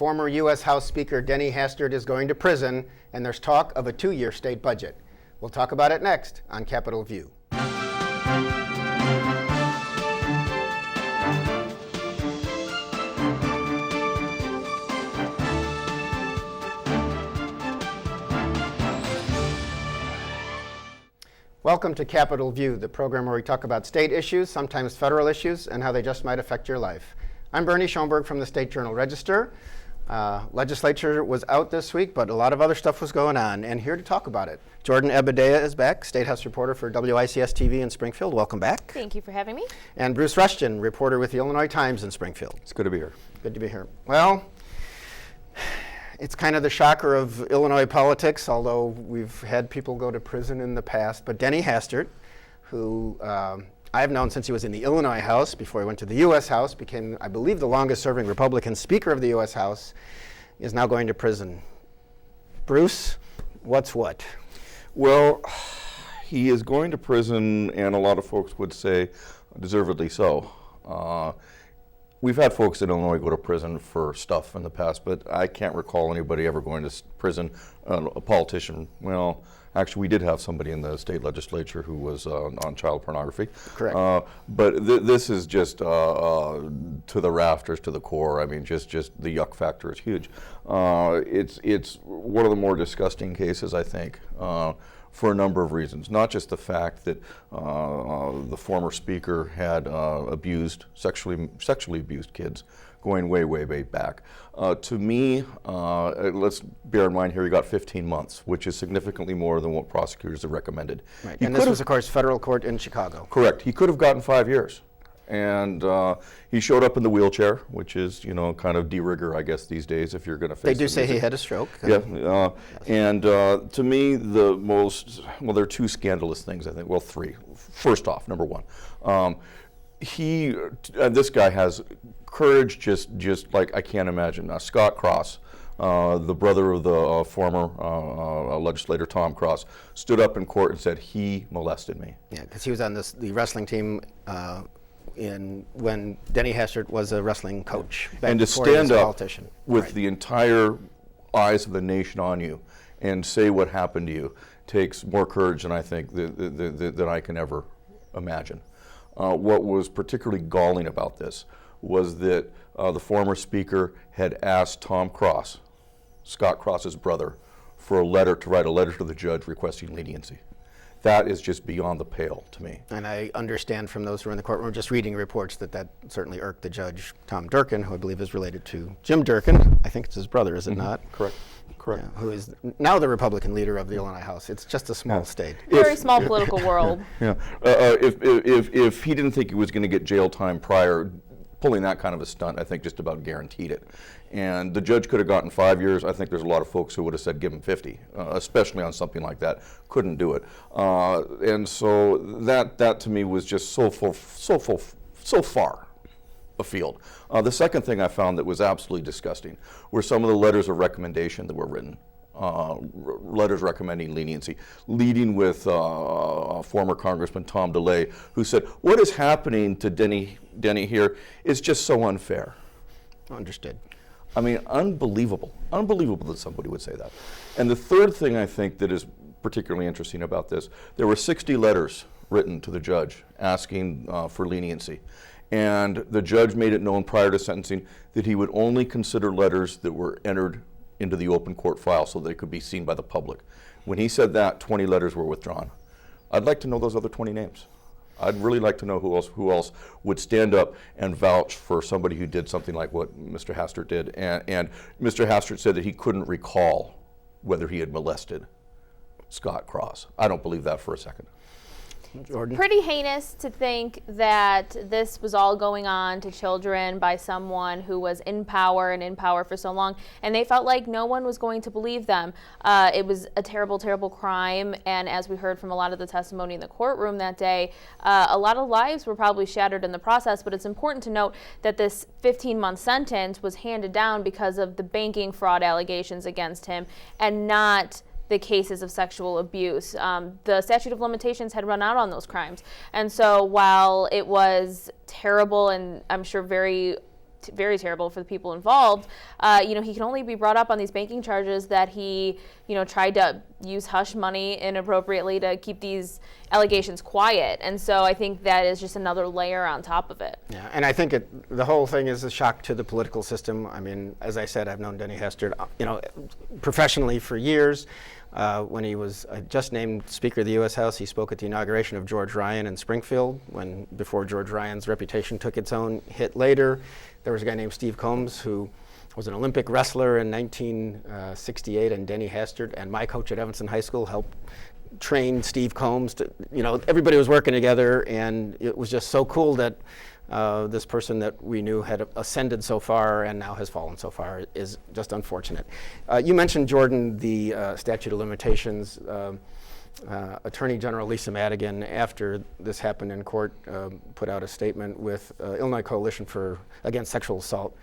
Former U.S. House Speaker Denny Hastert is going to prison, and there's talk of a 2-year state budget. We'll talk about it next on Capitol View. Welcome to Capitol View, the program where we talk about state issues, sometimes federal issues, and how they just might affect your life. I'm Bernie Schoenburg from the State Journal-Register. Legislature was out this week, but a lot of other stuff was going on, and here to talk about it, Jordan Abudayyeh is back, State House reporter for WICS-TV in Springfield. Welcome back. Thank you for having me. And Bruce Ruston, reporter with the Illinois Times in Springfield. It's good to be here. Good to be here. Well, it's kind of the shocker of Illinois politics, although we've had people go to prison in the past. But Denny Hastert, who I've known since he was in the Illinois House, before he went to the U.S. House, became, I believe, the longest-serving Republican Speaker of the U.S. House, is now going to prison. Bruce, what's what? Well, he is going to prison, and a lot of folks would say deservedly so. We've had folks in Illinois go to prison for stuff in the past, but I can't recall anybody ever going to prison, a politician. Well, actually, we did have somebody in the state legislature who was on child pornography. Correct. But this is just to the rafters, to the core. I mean, just the yuck factor is huge. It's one of the more disgusting cases, I think, for a number of reasons. Not just the fact that the former speaker had sexually abused kids, going way, way, way back. To me, let's bear in mind here, he got 15 months, which is significantly more than what prosecutors have recommended. Right. And this was, of course, federal court in Chicago. Correct. He could have gotten 5 years. And he showed up in the wheelchair, which is, kind of de rigueur, I guess, these days, if you're going to face it. They do say he had a stroke. Yeah. Yes. And to me, there are two scandalous things, I think. Well, three. First off, number one, this guy has courage just like I can't imagine. Scott Cross, the brother of the former legislator Tom Cross, stood up in court and said he molested me. Yeah, because he was on the wrestling team when Denny Hastert was a wrestling coach. And to stand up with the entire eyes of the nation on you and say what happened to you takes more courage than I think that I can ever imagine. What was particularly galling about this was that the former speaker had asked Tom Cross, Scott Cross's brother, to write a letter to the judge requesting leniency. That is just beyond the pale to me. And I understand from those who were in the courtroom just reading reports that certainly irked the judge, Tom Durkin, who I believe is related to Jim Durkin. I think it's his brother, is it not? Correct. Yeah, who is now the Republican leader of the Illinois House. It's just a small state. Very small political world. Yeah. If he didn't think he was going to get jail time prior, pulling that kind of a stunt, I think just about guaranteed it. And the judge could have gotten 5 years. I think there's a lot of folks who would have said give him 50, especially on something like that. Couldn't do it. And so that to me was just so far afield. The second thing I found that was absolutely disgusting were some of the letters of recommendation that were written. Letters recommending leniency, leading with former Congressman Tom DeLay, who said, what is happening to Denny here is just so unfair. Understood. I mean, unbelievable that somebody would say that. And the third thing I think that is particularly interesting about this, there were 60 letters written to the judge asking for leniency. And the judge made it known prior to sentencing that he would only consider letters that were entered into the open court file so they could be seen by the public. When he said that, 20 letters were withdrawn. I'd like to know those other 20 names. I'd really like to know who else would stand up and vouch for somebody who did something like what Mr. Hastert did. And Mr. Hastert said that he couldn't recall whether he had molested Scott Cross. I don't believe that for a second. Jordan? Pretty heinous to think that this was all going on to children by someone who was in power for so long, and they felt like no one was going to believe them. It was a terrible, terrible crime, and as we heard from a lot of the testimony in the courtroom that day, a lot of lives were probably shattered in the process, but it's important to note that this 15-month sentence was handed down because of the banking fraud allegations against him and not the cases of sexual abuse. The statute of limitations had run out on those crimes. And so while it was terrible and I'm sure very very terrible for the people involved. He can only be brought up on these banking charges that he, tried to use hush money inappropriately to keep these allegations quiet. And so I think that is just another layer on top of it. Yeah, and I think the whole thing is a shock to the political system. I mean, as I said, I've known Denny Hastert, professionally for years. When he was just named Speaker of the U.S. House, he spoke at the inauguration of George Ryan in Springfield, before George Ryan's reputation took its own hit later. There was a guy named Steve Combs who was an Olympic wrestler in 1968, and Denny Hastert and my coach at Evanston High School helped train Steve Combs. Everybody was working together, and it was just so cool that this person that we knew had ascended so far and now has fallen so far is just unfortunate. You mentioned, Jordan, the statute of limitations. Attorney General Lisa Madigan, after this happened in court, put out a statement with Illinois Coalition Against Sexual Assault.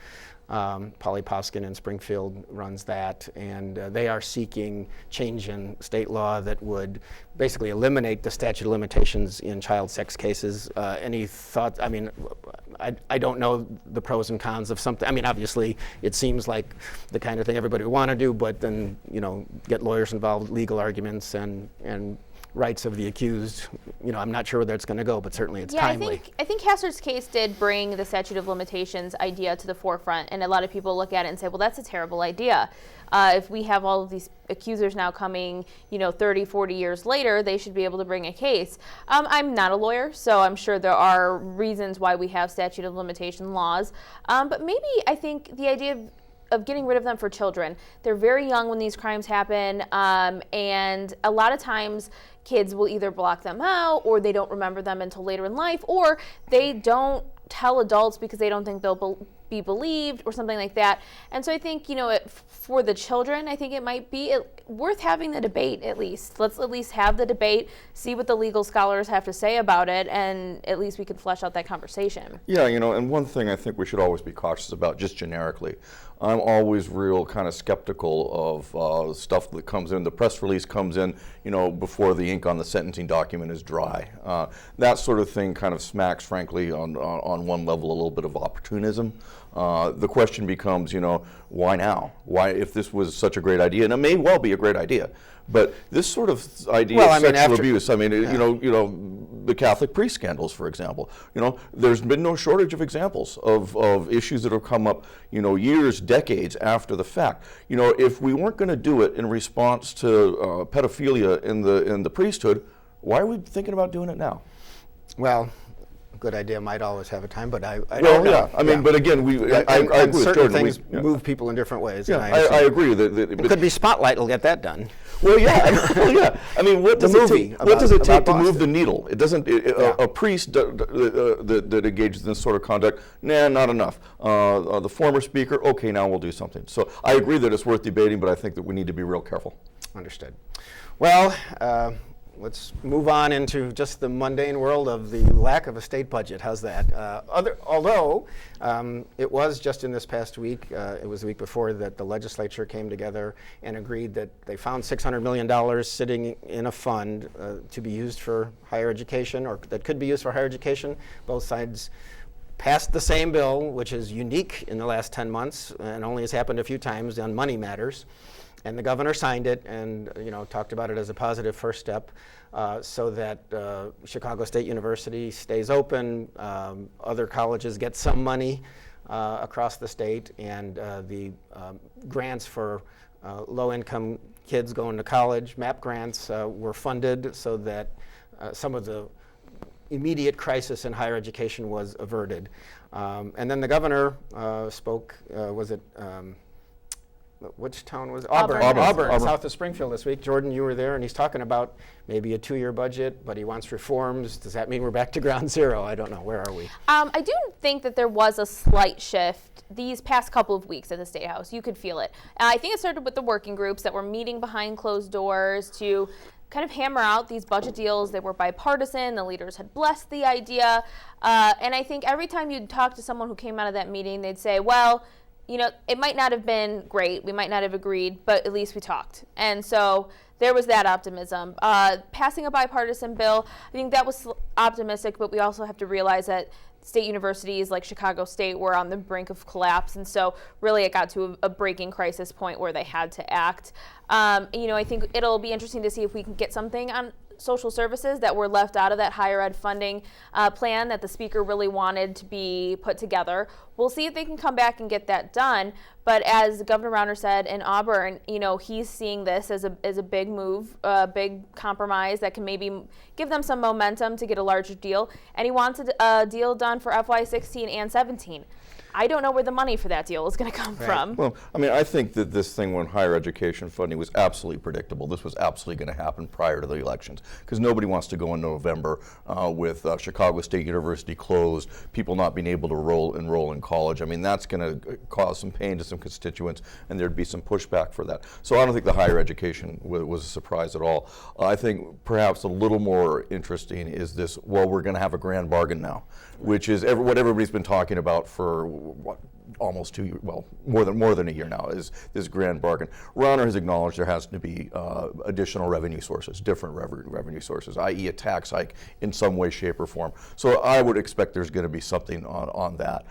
Polly Poskin in Springfield runs that, and they are seeking change in state law that would basically eliminate the statute of limitations in child sex cases. Any thoughts? I mean, I don't know the pros and cons of something. I mean, obviously, it seems like the kind of thing everybody would want to do, but then, get lawyers involved, legal arguments, and rights of the accused. I'm not sure where that's going to go, but certainly it's timely. I think Hastert's case did bring the statute of limitations idea to the forefront, and a lot of people look at it and say, well, that's a terrible idea. If we have all of these accusers now coming, 30, 40 years later, they should be able to bring a case. I'm not a lawyer, so I'm sure there are reasons why we have statute of limitation laws. But maybe I think the idea of getting rid of them for children. They're very young when these crimes happen, and a lot of times kids will either block them out, or they don't remember them until later in life, or they don't tell adults because they don't think they'll be believed or something like that. And so I think, for the children, I think it might be worth having the debate at least. Let's at least have the debate, see what the legal scholars have to say about it, and at least we can flesh out that conversation. Yeah, and one thing I think we should always be cautious about, just generically, I'm always real kind of skeptical of stuff that comes in. The press release comes in, before the ink on the sentencing document is dry. That sort of thing kind of smacks, frankly, on one level, a little bit of opportunism. The question becomes, why now? Why, if this was such a great idea, and it may well be a great idea, but this sort of idea of sexual abuse, the Catholic priest scandals, for example, there's been no shortage of examples of issues that have come up, years, decades after the fact. If we weren't going to do it in response to pedophilia in the priesthood, why are we thinking about doing it now? Well, a good idea might always have a time, but I don't know. Yeah. But again, I agree with certain Jordan. things move people in different ways. Yeah, I agree. It could be Spotlight will get that done. Well, yeah. I mean, what does it take to move the needle? It doesn't. A priest that engages in this sort of conduct, not enough. The former speaker, okay, now we'll do something. So I agree that it's worth debating, but I think that we need to be real careful. Understood. Well, let's move on into just the mundane world of the lack of a state budget. How's that? Although it was just in this past week, it was the week before, that the legislature came together and agreed that they found $600 million sitting in a fund to be used for higher education, or that could be used for higher education. Both sides passed the same bill, which is unique in the last 10 months and only has happened a few times on money matters. And the governor signed it and talked about it as a positive first step so that Chicago State University stays open, other colleges get some money across the state, and the grants for low-income kids going to college, MAP grants, were funded so that some of the immediate crisis in higher education was averted. And then the governor spoke, which town was it? Auburn, south of Springfield this week. Jordan, you were there, and he's talking about maybe a 2-year budget, but he wants reforms. Does that mean we're back to ground zero? I don't know. Where are we? I do think that there was a slight shift these past couple of weeks at the State House. You could feel it. I think it started with the working groups that were meeting behind closed doors to kind of hammer out these budget deals. They were bipartisan. The leaders had blessed the idea. And I think every time you'd talk to someone who came out of that meeting, they'd say, well, it might not have been great. We might not have agreed, but at least we talked. And so there was that optimism. Passing a bipartisan bill, I think that was optimistic, but we also have to realize that state universities like Chicago State were on the brink of collapse, and so really it got to a breaking crisis point where they had to act. I think it'll be interesting to see if we can get something on social services that were left out of that higher ed funding plan that the speaker really wanted to be put together. We'll see if they can come back and get that done. But as Governor Rauner said in Auburn, he's seeing this as a big move, a big compromise that can maybe give them some momentum to get a larger deal. And he wants a deal done for FY16 and 17. I don't know where the money for that deal is going to come from. Well, I think that this thing when higher education funding was absolutely predictable. This was absolutely going to happen prior to the elections because nobody wants to go in November with Chicago State University closed, people not being able to enroll in college. That's going to cause some pain to some constituents, and there'd be some pushback for that. So I don't think the higher education was a surprise at all. I think perhaps a little more interesting is this, we're going to have a grand bargain now, which is what everybody's been talking about for almost 2 years, more than a year now, is this grand bargain. Rauner has acknowledged there has to be additional revenue sources, different revenue sources, i.e. a tax hike in some way, shape, or form. So I would expect there's going to be something on that.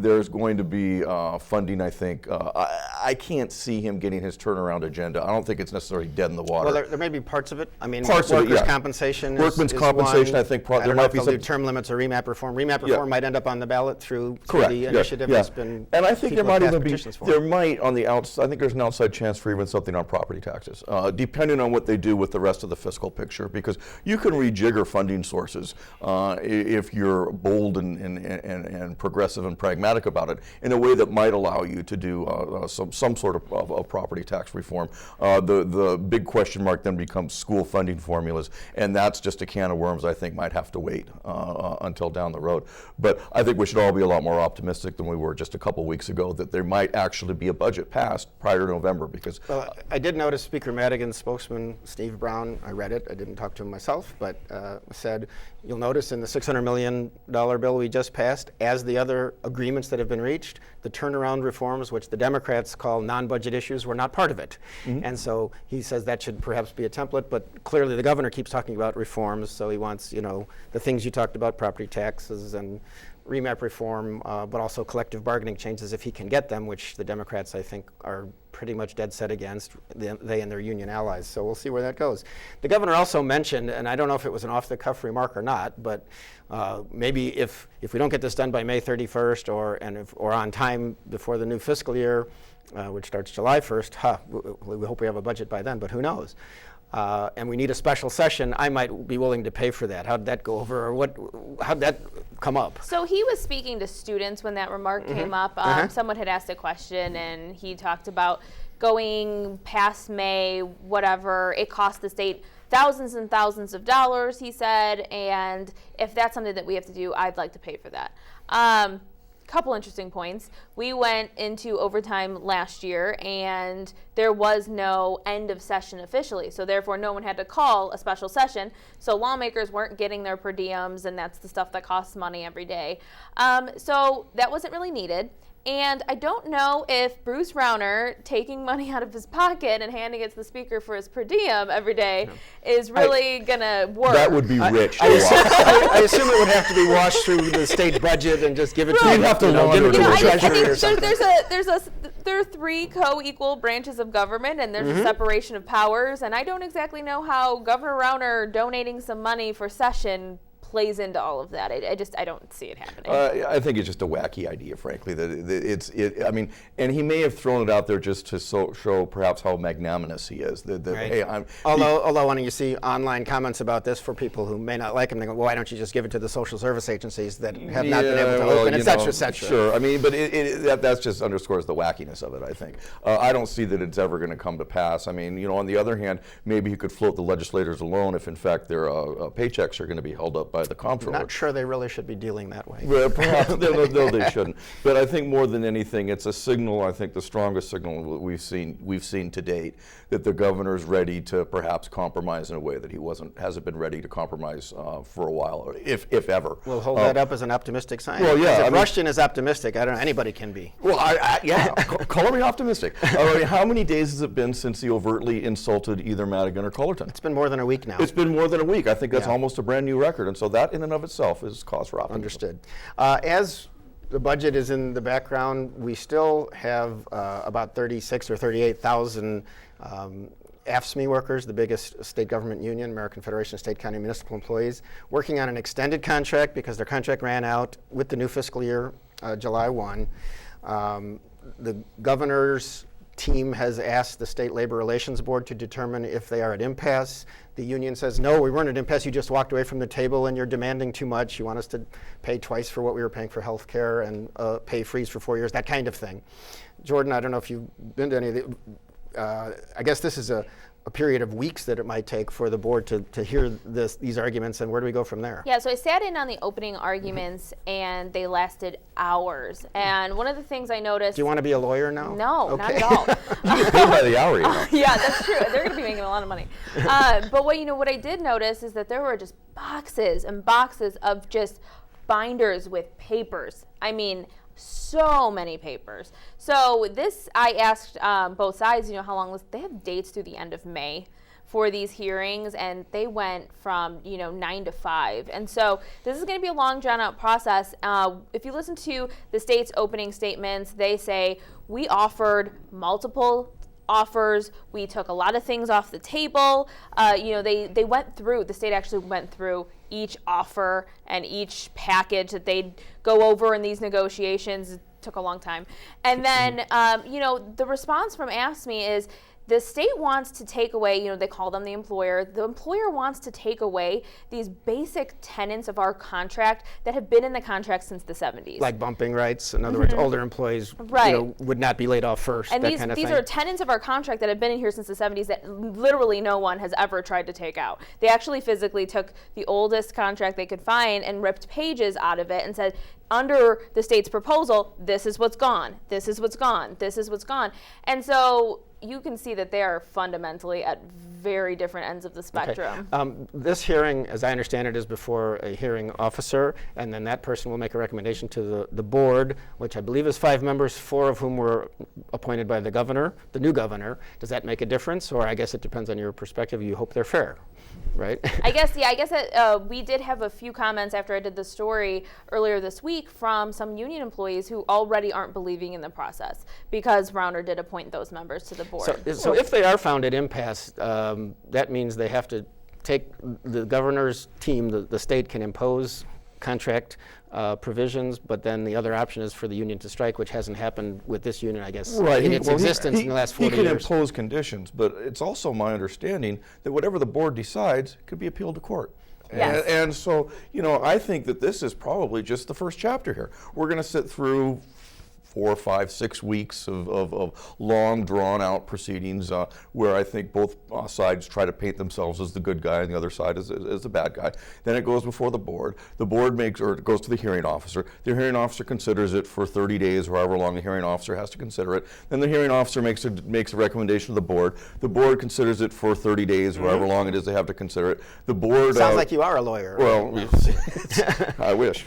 There's going to be funding, I think. I can't see him getting his turnaround agenda. I don't think it's necessarily dead in the water. Well, there may be parts of it. Parts of it, workers' yeah. compensation Workmen's is compensation, one. I think I there don't know might if be they'll some do term limits or remap reform. Remap Yeah. reform might end up on the ballot through Correct. the initiative Yeah. that's been. And I think there people might have even passed be, petitions for. there might on the outside, I think there's an outside chance for even something on property taxes, depending on what they do with the rest of the fiscal picture, because you can rejigger funding sources if you're bold and progressive and pragmatic about it in a way that might allow you to do some sort of property tax reform. The big question mark then becomes school funding formulas, and that's just a can of worms I think might have to wait until down the road. But I think we should all be a lot more optimistic than we were just a couple weeks ago that there might actually be a budget passed prior to November, because Well, I did notice Speaker Madigan's spokesman, Steve Brown, I read it, I didn't talk to him myself, but said, you'll notice in the $600 million bill we just passed, as the other agreements that have been reached, the turnaround reforms, which the Democrats call non-budget issues, were not part of it. And so he says that should perhaps be a template, but clearly the governor keeps talking about reforms, so he wants, the things you talked about, property taxes and remap reform, but also collective bargaining changes if he can get them, which the Democrats, I think, are pretty much dead set against, they and their union allies. So we'll see where that goes. The governor also mentioned, and I don't know if it was an off-the-cuff remark or not, but maybe if we don't get this done by May 31st or on time before the new fiscal year, which starts July 1st, we hope we have a budget by then, but who knows? And we need a special session, I might be willing to pay for that. How'd that go over, or how'd that come up? So he was speaking to students when that remark came up. Someone had asked a question, and he talked about going past May, whatever, it cost the state thousands and thousands of dollars, he said, and if that's something that we have to do, I'd like to pay for that. Couple interesting points. We went into overtime last year and there was no end of session officially, so therefore no one had to call a special session, so lawmakers weren't getting their per diems, and that's the stuff that costs money every day. So that wasn't really needed. And I don't know if Bruce Rauner taking money out of his pocket and handing it to the speaker for his per diem every day is really going to work. that would be rich. I assume it would have to be washed through the state budget and just give it to You'd have to launder give it it to to the the I treasury or think something. there are three co-equal branches of government, and there's a separation of powers, and I don't exactly know how Governor Rauner donating some money for session plays into all of that. I don't see it happening. I think it's just a wacky idea, frankly. And he may have thrown it out there just to show perhaps how magnanimous he is. Right. Hey, Although when you see online comments about this for people who may not like him, they go, well, why don't you just give it to the social service agencies that have not been able to open, et cetera, et cetera. Sure, but that just underscores the wackiness of it, I think. I don't see that it's ever going to come to pass. On the other hand, maybe he could float the legislators alone if in fact their paychecks are going to be held up by the comptroller. Not sure they really should be dealing that way. Well, perhaps no, they shouldn't. But I think more than anything, it's a signal. I think the strongest signal we've seen to date that the governor is ready to perhaps compromise in a way that he hasn't been ready to compromise for a while, if ever. We'll hold that up as an optimistic sign. Well, yeah. If Ruston is optimistic, I don't know, anybody can be. Well, color me optimistic. How many days has it been since he overtly insulted either Madigan or Cullerton? It's been more than a week now. It's been more than a week. I think that's almost a brand new record, and so that in and of itself is cause for optimism. Understood. As the budget is in the background, we still have about 36 or 38,000 AFSCME workers, the biggest state government union, American Federation of State, County, Municipal Employees, working on an extended contract because their contract ran out with the new fiscal year, July 1. The governor's team has asked the State Labor Relations Board to determine if they are at impasse. The union says, no, we weren't at impasse. You just walked away from the table and you're demanding too much. You want us to pay twice for what we were paying for health care and pay freeze for 4 years, that kind of thing. Jordan, I don't know if you've been to any of the, I guess this is a period of weeks that it might take for the board to hear these arguments, and where do we go from there? Yeah, so I sat in on the opening arguments, and they lasted hours. And one of the things I noticed... Do you want to be a lawyer now? No, okay. not at all. You get paid by the hour, you know. Yeah, that's true. They're going to be making a lot of money. But what I did notice is that there were just boxes and boxes of just binders with papers. I mean, so many papers. So this, I asked both sides, how long they have dates through the end of May for these hearings, and they went from 9 to 5. And so this is going to be a long, drawn out process. If you listen to the state's opening statements, they say we offered multiple offers. We took a lot of things off the table. They went through, the state actually went through each offer and each package that they'd go over in these negotiations. It took a long time. And then, the response from AFSCME is the state wants to take away, they call them the employer wants to take away these basic tenets of our contract that have been in the contract since the 70s. Like bumping rights, in other words, older employees would not be laid off first, and that these, kind of these thing. are tenets of our contract that have been in here since the 70s that literally no one has ever tried to take out. They actually physically took the oldest contract they could find and ripped pages out of it and said, under the state's proposal, this is what's gone, this is what's gone, this is what's gone. And so you can see that they are fundamentally at very different ends of the spectrum. Okay. This hearing, as I understand it, is before a hearing officer, and then that person will make a recommendation to the board, which I believe is 5 members, 4 of whom were appointed by the governor, the new governor. Does that make a difference? Or I guess it depends on your perspective. You hope they're fair, right? I guess that, we did have a few comments after I did the story earlier this week from some union employees who already aren't believing in the process because Rauner did appoint those members to the board. So if they are found at impasse, that means they have to take the governor's team, the state can impose contract provisions, but then the other option is for the union to strike, which hasn't happened with this union, I guess, in its existence in the last 40 years. He can impose conditions, but it's also my understanding that whatever the board decides could be appealed to court. Yes. And so, I think that this is probably just the first chapter here. We're going to sit through 4, 5, 6 weeks of long, drawn-out proceedings where I think both sides try to paint themselves as the good guy and the other side as the bad guy. Then it goes before the board. The board it goes to the hearing officer. The hearing officer considers it for 30 days, or however long the hearing officer has to consider it. Then the hearing officer makes a recommendation to the board. The board considers it for 30 days, or however long it is they have to consider it. The board sounds like you are a lawyer. Well, I wish,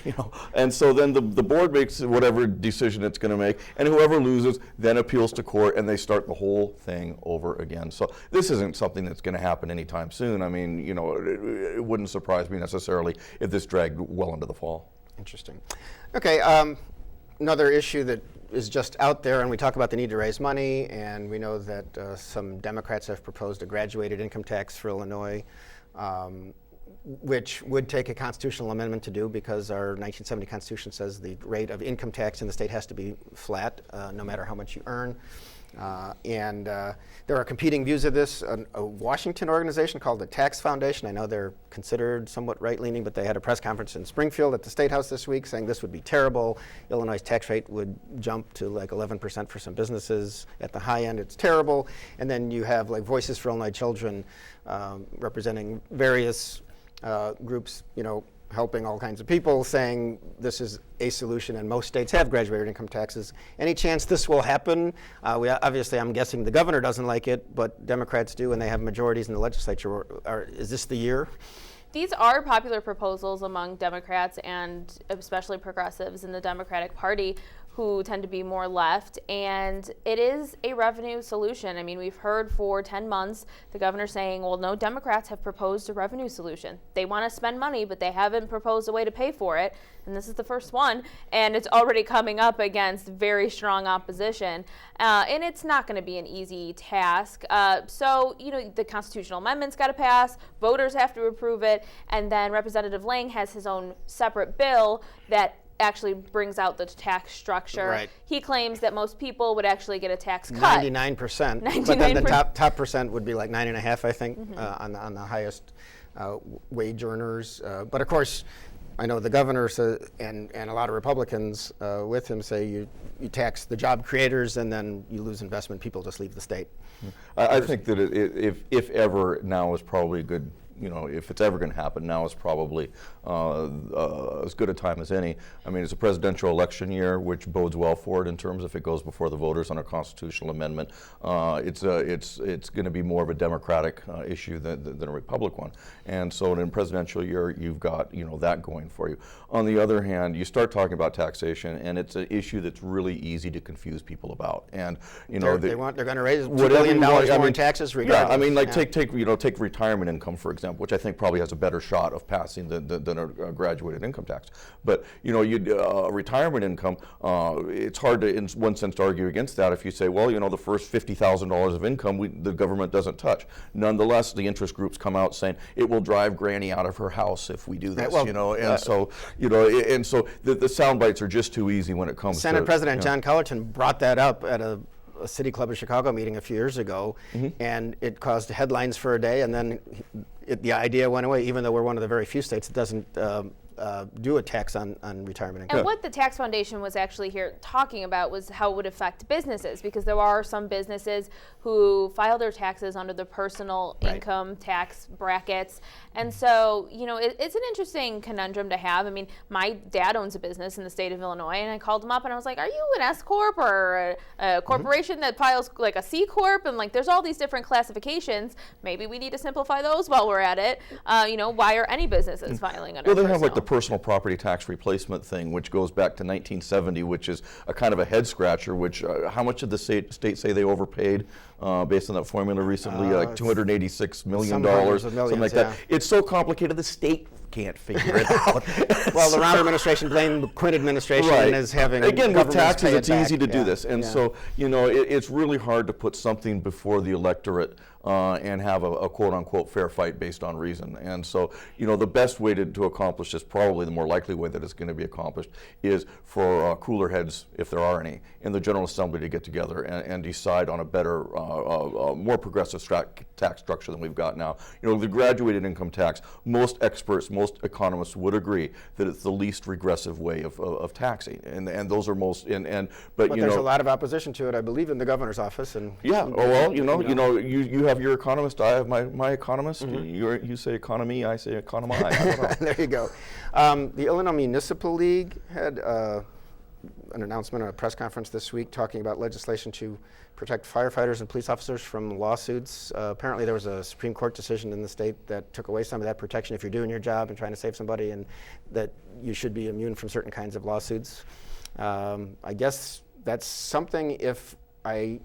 And so then the board makes whatever decision it's going to make, and whoever loses then appeals to court, and they start the whole thing over again. So this isn't something that's going to happen anytime soon. I mean, it wouldn't surprise me necessarily if this dragged well into the fall. Interesting. Okay, another issue that is just out there, and we talk about the need to raise money, and we know that some Democrats have proposed a graduated income tax for Illinois, which would take a constitutional amendment to do because our 1970 Constitution says the rate of income tax in the state has to be flat, no matter how much you earn. And there are competing views of this. A Washington organization called the Tax Foundation, I know they're considered somewhat right-leaning, but they had a press conference in Springfield at the State House this week saying this would be terrible. Illinois' tax rate would jump to like 11% for some businesses. At the high end, it's terrible. And then you have like Voices for Illinois Children representing various groups, helping all kinds of people, saying this is a solution, and most states have graduated income taxes. Any chance this will happen? Obviously, I'm guessing the governor doesn't like it, but Democrats do, and they have majorities in the legislature. Is this the year? These are popular proposals among Democrats and especially progressives in the Democratic Party who tend to be more left, and it is a revenue solution. I mean, we've heard for 10 months the governor saying, well, no Democrats have proposed a revenue solution. They want to spend money, but they haven't proposed a way to pay for it, and this is the first one, and it's already coming up against very strong opposition, and it's not going to be an easy task. So, the constitutional amendment's got to pass, voters have to approve it, and then Representative Lang has his own separate bill that actually brings out the tax structure. Right. He claims that most people would actually get a tax cut. 99%. But then the top percent would be like 9.5%, I think, on the highest wage earners. But of course, I know the governor and a lot of Republicans with him say you tax the job creators and then you lose investment. People just leave the state. I think that if ever, now is probably a good, if it's ever going to happen, now is probably as good a time as any. I mean, it's a presidential election year, which bodes well for it in terms if it goes before the voters on a constitutional amendment. It's going to be more of a Democratic issue than a Republican one. And so in a presidential year, you've got that going for you. On the other hand, you start talking about taxation, and it's an issue that's really easy to confuse people about. And they're going to raise $2 billion more in taxes regardless. Yeah, I mean, like take retirement income, for example, which I think probably has a better shot of passing than a graduated income tax. But retirement income, it's hard to, in one sense, to argue against that if you say, well, the first $50,000 of income the government doesn't touch. Nonetheless, the interest groups come out saying it will drive Granny out of her house if we do this. And so the sound bites are just too easy when it comes to Senate President John Collerton brought that up at a City Club of Chicago meeting a few years ago, and it caused headlines for a day, and then the idea went away, even though we're one of the very few states that doesn't do a tax on retirement income. And what the Tax Foundation was actually here talking about was how it would affect businesses, because there are some businesses who file their taxes under the personal income tax brackets. And so, it's an interesting conundrum to have. I mean, my dad owns a business in the state of Illinois, and I called him up and I was like, are you an S Corp or a corporation that files like a C Corp? And there's all these different classifications. Maybe we need to simplify those while we're at it. Why are any businesses filing under they have the personal property tax replacement thing, which goes back to 1970, which is a kind of a head scratcher, which how much did the state say they overpaid based on that formula recently? Like $286 million, something like that. It's so complicated, the state can't figure it out. Well, the Rauner administration blamed the Quinn administration as having again with taxes. It's easy to do this, and so it's really hard to put something before the electorate and have a quote-unquote fair fight based on reason. And so the best way to accomplish this, probably the more likely way that it's going to be accomplished, is for cooler heads, if there are any, in the General Assembly to get together and decide on a better, more progressive tax structure than we've got now. The graduated income tax, most experts, most economists would agree that it's the least regressive way of taxing, and those are most. But there's a lot of opposition to it, I believe, in the governor's office. And you have your economist, I have my economist. You say economy, I say economy. I don't know. There you go. The Illinois Municipal League had an announcement at a press conference this week talking about legislation to protect firefighters and police officers from lawsuits. Apparently there was a Supreme Court decision in the state that took away some of that protection if you're doing your job and trying to save somebody, and that you should be immune from certain kinds of lawsuits. I guess that's something, if I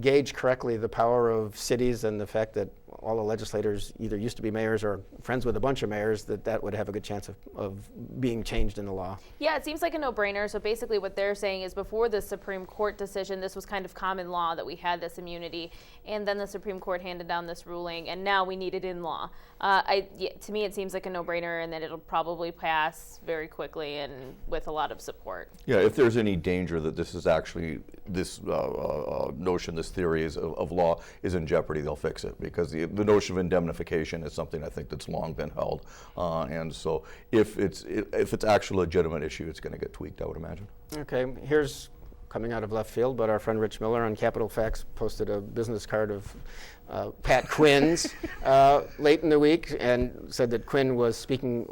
gauge correctly the power of cities and the fact that all the legislators either used to be mayors or friends with a bunch of mayors, that would have a good chance of being changed in the law. Yeah, it seems like a no-brainer. So basically what they're saying is before the Supreme Court decision, this was kind of common law that we had this immunity, and then the Supreme Court handed down this ruling, and now we need it in law. To me, it seems like a no-brainer, and that it'll probably pass very quickly and with a lot of support. Yeah, if there's any danger that this is actually, this notion, this theory of law is in jeopardy, they'll fix it, because the notion of indemnification is something I think that's long been held, and so if it's actually a legitimate issue, it's going to get tweaked, I would imagine. Okay, here's coming out of left field, but our friend Rich Miller on Capitol Facts posted a business card of Pat Quinn's late in the week, and said that Quinn was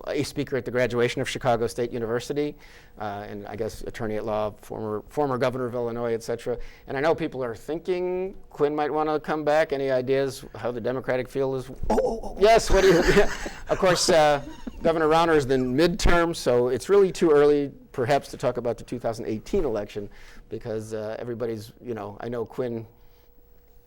a speaker at the graduation of Chicago State University, and I guess attorney at law, former governor of Illinois, etc. And I know people are thinking Quinn might want to come back. Any ideas how the Democratic field is? Yes, what do you? Of course, Governor Rauner is in midterm, so it's really too early. perhaps to talk about the 2018 election, because everybody's, I know Quinn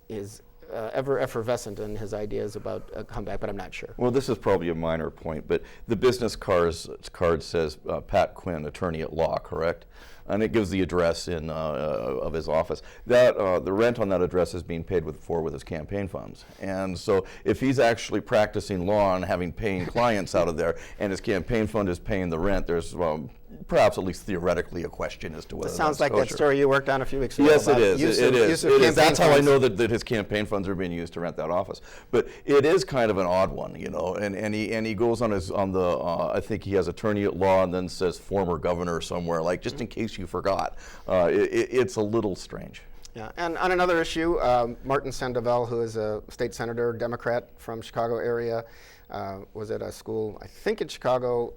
is ever effervescent in his ideas about a comeback, but I'm not sure. Well, this is probably a minor point, but the business card says Pat Quinn, attorney at law, correct? And it gives the address of his office. That the rent on that address is being paid with his campaign funds. And so if he's actually practicing law and having paying clients out of there, and his campaign fund is paying the rent, there's perhaps at least theoretically a question as to whether It sounds that's like that kosher. story you worked on a few weeks ago. Yes, it about is. use It of- is. use of It is. campaign That's how I funds. know that his campaign funds are being used to rent that office. But it is kind of an odd one, And he goes on I think he has attorney at law and then says former governor somewhere, like just in case you forgot. It's a little strange. Yeah, and on another issue, Martin Sandoval, who is a state senator, Democrat from Chicago area, was at a school, I think in Chicago,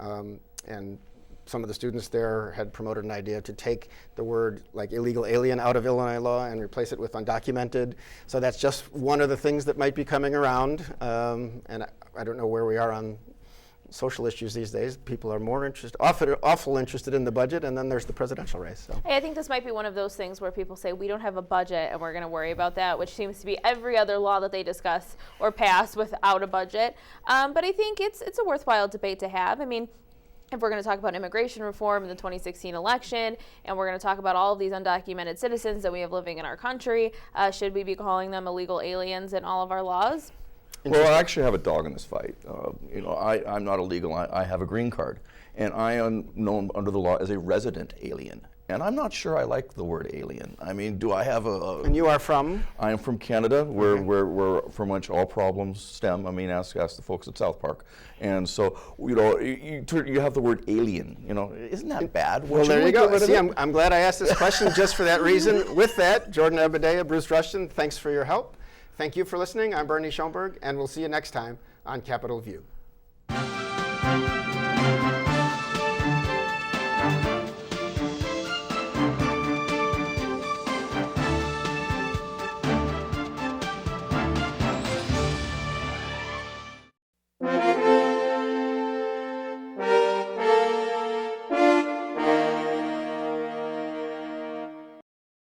and some of the students there had promoted an idea to take the word like illegal alien out of Illinois law and replace it with undocumented. So that's just one of the things that might be coming around. And I don't know where we are on social issues these days. People are more interested, awful interested in the budget, and then there's the presidential race. So. Hey, I think this might be one of those things where people say we don't have a budget and we're going to worry about that, which seems to be every other law that they discuss or pass without a budget. But I think it's a worthwhile debate to have. I mean, if we're going to talk about immigration reform in the 2016 election, and we're going to talk about all of these undocumented citizens that we have living in our country, should we be calling them illegal aliens in all of our laws? Well, I actually have a dog in this fight. I'm not illegal. I have a green card, and I am known under the law as a resident alien. And I'm not sure I like the word alien. I mean, do I have And you are from? I am from Canada, where from which all problems stem. I mean, ask the folks at South Park. And so, you have the word alien. Isn't that bad? Well, there you go. See, I'm glad I asked this question just for that reason. With that, Jordan Abudayyeh, Bruce Ruston, thanks for your help. Thank you for listening. I'm Bernie Schoenburg, and we'll see you next time on Capitol View.